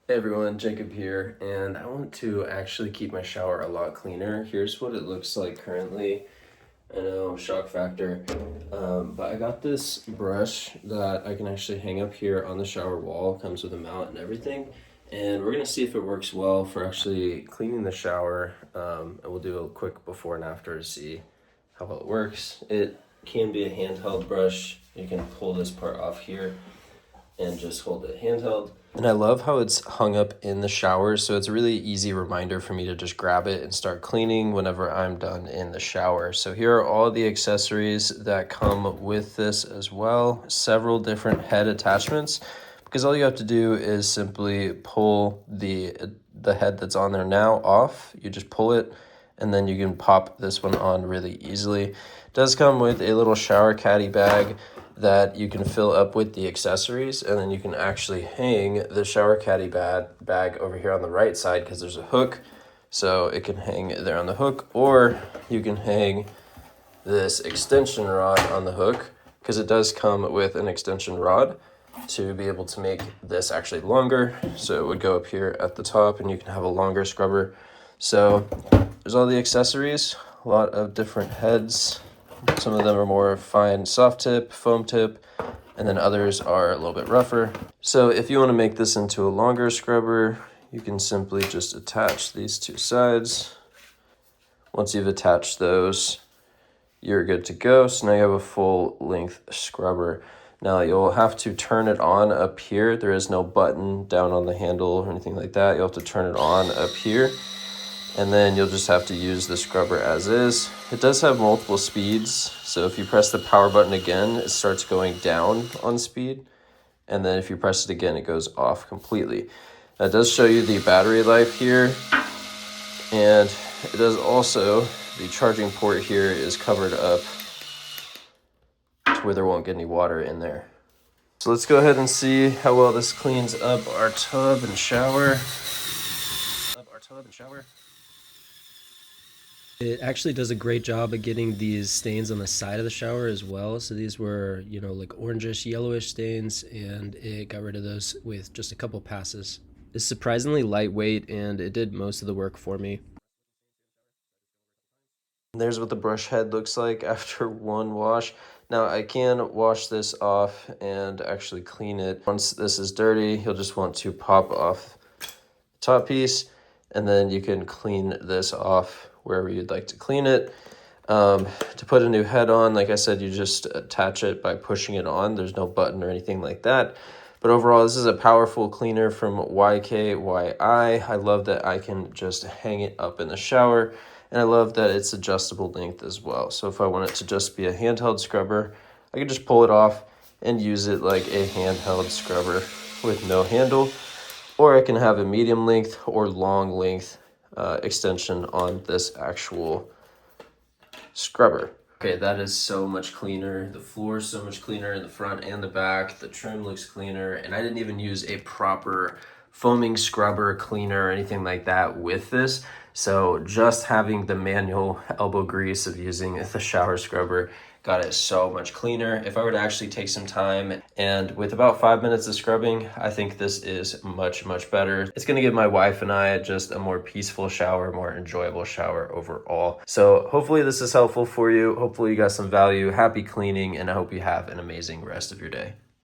Hey everyone, Jacob here, and I want to actually keep my shower a lot cleaner. Here's what it looks like currently. I know, shock factor. But I got this brush that I can actually hang up here on the shower wall. Comes with a mount and everything. And we're gonna see if it works well for actually cleaning the shower. And we'll do a quick before and after to see how well it works. It can be a handheld brush. You can pull this part off here and just hold it handheld. And I love how it's hung up in the shower, so it's a really easy reminder for me to just grab it and start cleaning whenever I'm done in the shower. So here are all the accessories that come with this as well. Several different head attachments, because all you have to do is simply pull the head that's on there now off. You just pull it, and then you can pop this one on really easily. It does come with a little shower caddy bag that you can fill up with the accessories, and then you can actually hang the shower caddy bag over here on the right side because there's a hook, so it can hang there on the hook, or you can hang this extension rod on the hook because it does come with an extension rod to be able to make this actually longer, so it would go up here at the top and you can have a longer scrubber. So there's all the accessories, a lot of different heads. Some of them are more fine soft tip, foam tip, and then others are a little bit rougher. So if you want to make this into a longer scrubber, you can simply just attach these two sides. Once you've attached those, you're good to go. So now you have a full length scrubber. Now you'll have to turn it on up here. There is no button down on the handle or anything like that. You'll have to turn it on up here, and then you'll just have to use the scrubber as is. It does have multiple speeds, so if you press the power button again, it starts going down on speed, and then if you press it again, it goes off completely. Now, it does show you the battery life here, and it does also, the charging port here is covered up to where there won't get any water in there. So let's go ahead and see how well this cleans up our tub and shower. It actually does a great job of getting these stains on the side of the shower as well. So these were, like orangish, yellowish stains, and it got rid of those with just a couple passes. It's surprisingly lightweight, and it did most of the work for me. There's what the brush head looks like after one wash. Now I can wash this off and actually clean it. Once this is dirty, you'll just want to pop off the top piece, and then you can clean this off wherever you'd like to clean it. To put a new head on, like I said, you just attach it by pushing it on. There's no button or anything like that. But overall, this is a powerful cleaner from YKYI. I love that I can just hang it up in the shower, and I love that it's adjustable length as well. So if I want it to just be a handheld scrubber, I can just pull it off and use it like a handheld scrubber with no handle. Or I can have a medium length or long length extension on this actual scrubber. Okay, that is so much cleaner. The floor is so much cleaner in the front and the back. The trim looks cleaner, and I didn't even use a proper foaming scrubber cleaner or anything like that with this. So just having the manual elbow grease of using the shower scrubber got it so much cleaner. If I were to actually take some time, and with about 5 minutes of scrubbing, I think this is much, much better. It's gonna give my wife and I just a more peaceful shower, more enjoyable shower overall. So hopefully this is helpful for you. Hopefully you got some value. Happy cleaning, and I hope you have an amazing rest of your day.